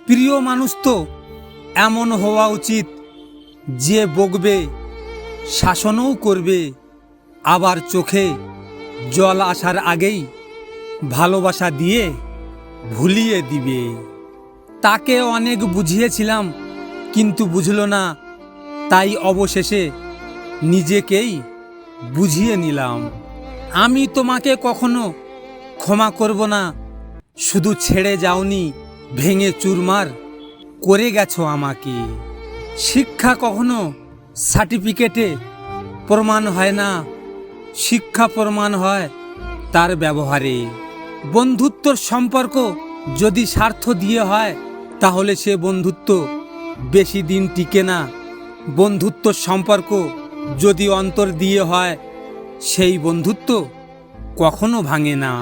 প্রিয় মানুষ তো এমন হওয়া উচিত যে বকবে, শাসনও করবে, আবার চোখে জল আসার আগেই ভালোবাসা দিয়ে ভুলিয়ে দিবে। তাকে অনেক বুঝিয়েছিলাম কিন্তু বুঝল না, তাই অবশেষে নিজেকেই বুঝিয়ে নিলাম। আমি তোমাকে কখনো ক্ষমা করব না, শুধু ছেড়ে যাওনি, ভেঙে চুরমার করে গেছো আমাকে। শিক্ষা কখনো সার্টিফিকেটে প্রমাণ হয় না, শিক্ষা প্রমাণ হয় তার ব্যবহারে। বন্ধুত্বর সম্পর্ক যদি স্বার্থ দিয়ে হয় তাহলে সে বন্ধুত্ব বেশি দিন টিকে না। বন্ধুত্বর সম্পর্ক যদি অন্তর দিয়ে হয় সেই বন্ধুত্ব কখনো ভাঙে না।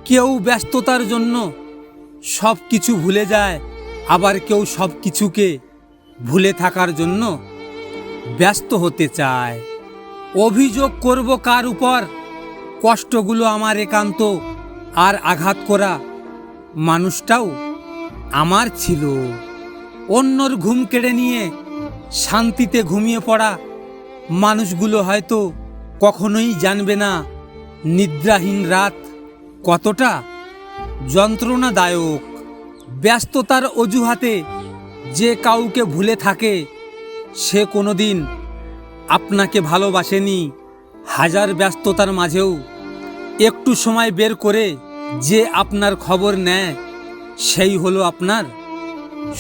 কেউ ব্যস্ততার জন্য সব কিছু ভুলে যায়, আবার কেউ সব কিছুকে ভুলে থাকার জন্য ব্যস্ত হতে চায়। অভিযোগ করব কার উপর? কষ্টগুলো আমার একান্ত, আর আঘাত করা মানুষটাও আমার ছিল। অন্যর ঘুম কেড়ে নিয়ে শান্তিতে ঘুমিয়ে পড়া মানুষগুলো হয়তো কখনোই জানবে না নিদ্রাহীন রাত কতটা যন্ত্রণাদায়ক। ব্যস্ততার অজুহাতে যে কাউকে ভুলে থাকে সে কোনোদিন আপনাকে ভালোবাসেনি। হাজার ব্যস্ততার মাঝেও একটু সময় বের করে যে আপনার খবর নেয় সেই হলো আপনার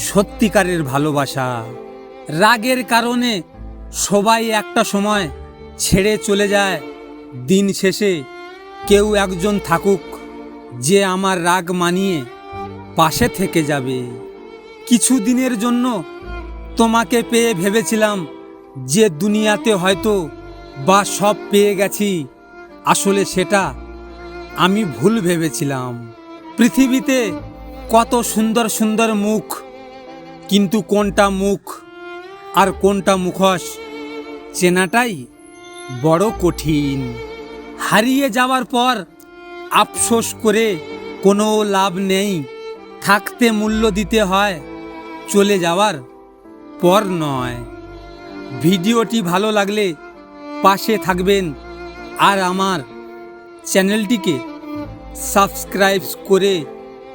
সত্যিকারের ভালোবাসা। রাগের কারণে সবাই একটা সময় ছেড়ে চলে যায়, দিন শেষে কেউ একজন থাকুক যে আমার রাগ মানিয়ে পাশে থেকে যাবে। কিছু দিনের জন্য তোমাকে পেয়ে ভেবেছিলাম যে দুনিয়াতে হয়তো বা সব পেয়ে গেছি, আসলে সেটা আমি ভুল ভেবেছিলাম। পৃথিবীতে কত সুন্দর সুন্দর মুখ, কিন্তু কোনটা মুখ আর কোনটা মুখোশ চেনাটাই বড় কঠিন। হারিয়ে যাওয়ার পর আফসোস করে কোনো লাভ নেই, থাকতে মূল্য দিতে হয়, চলে যাওয়ার পর নয়। ভিডিওটি ভালো লাগলে পাশে থাকবেন আর আমার চ্যানেলটিকে সাবস্ক্রাইব করে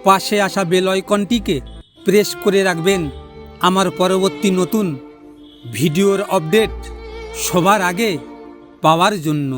পাশে আসা বেল আইকনটিকে প্রেস করে রাখবেন আমার পরবর্তী নতুন ভিডিওর আপডেট সবার আগে পাওয়ার জন্য।